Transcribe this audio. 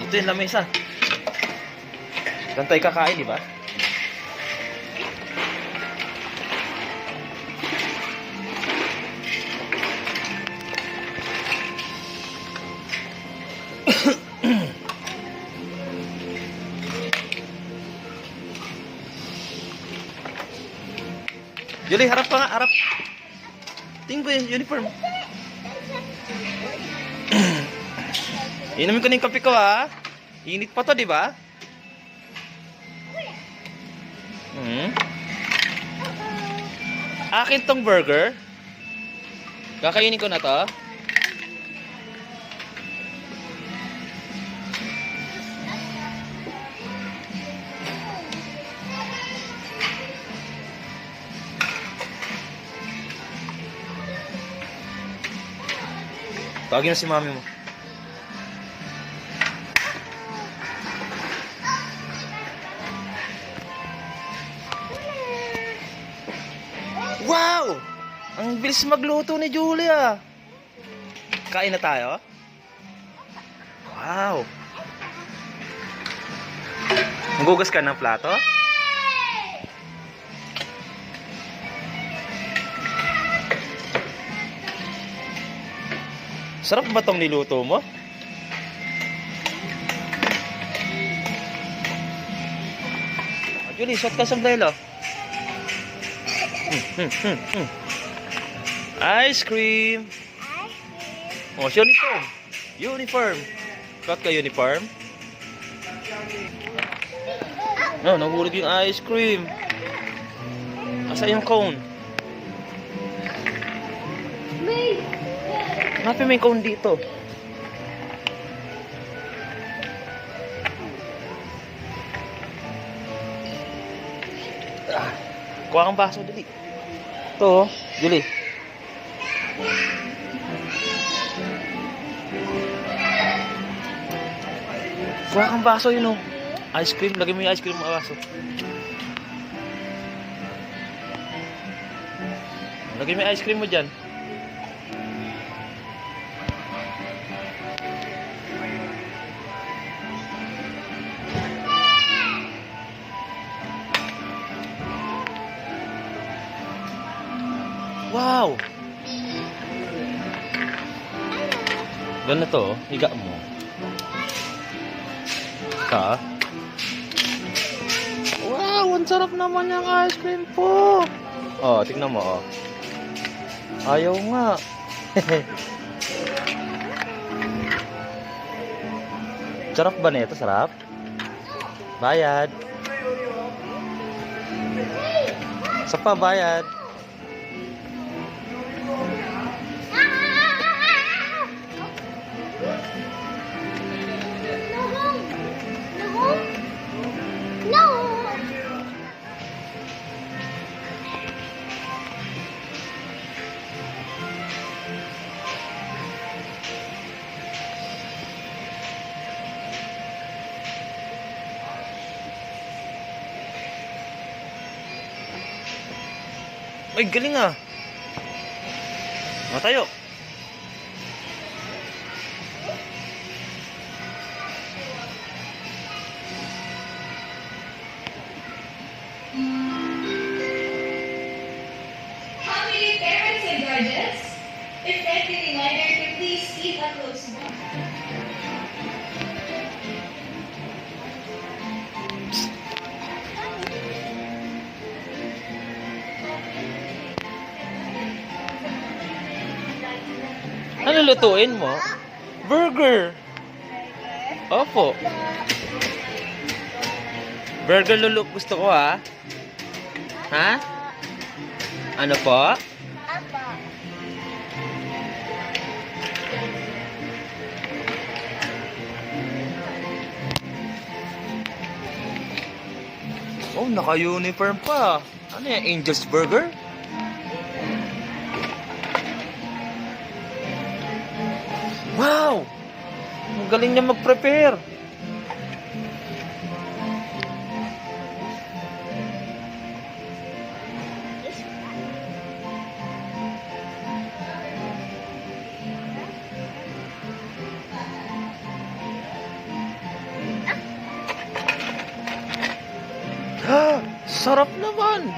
Ito yung lamesa. Saan tayo kakain, di ba? Julie, harap ka nga, harap. Tingin ko yung uniform. Inumin ko na yung kape ko, ha? Init pa to, di ba? Akin tong burger. Kakainin ko na to. Tawagin na si mami mo. Wow! Ang bilis magluto ni Julia. Kain na tayo? Wow! Magugas ka ng plato? Sarap ba tong niluto mo? Julie, shot ka sombrero. Ice cream. Oh, uniform. Uniform. Shot ka uniform. No, nahulog yung ice cream. Asa yung cone? Hanapin mo yung cone dito. Kuha kang baso, dali. Ito, Julie. Kuha kang baso yun, oh. Ice cream, lagay mo yung ice cream sa baso. Lagay mo yung ice cream mo dyan. Wow! Ganito, higa mo. Ka? Wow! Ang sarap naman yung ice cream po! Oh, tignan mo, oh. Ayaw nga. Sarap ba nito? Sarap? Bayad. Sa pa, bayad. Ay, galing ah. Matayo. Family, parents, and guardians, a friendly reminder to please keep a close watch. Ano lutuin mo? Burger. Opo. Burger gusto ko, ha? Ha? Ano po? Oh, naka-uniform pa. Ano yan? Angel's Burger? Wow! Ang galing niya mag-prepare. Sarap naman.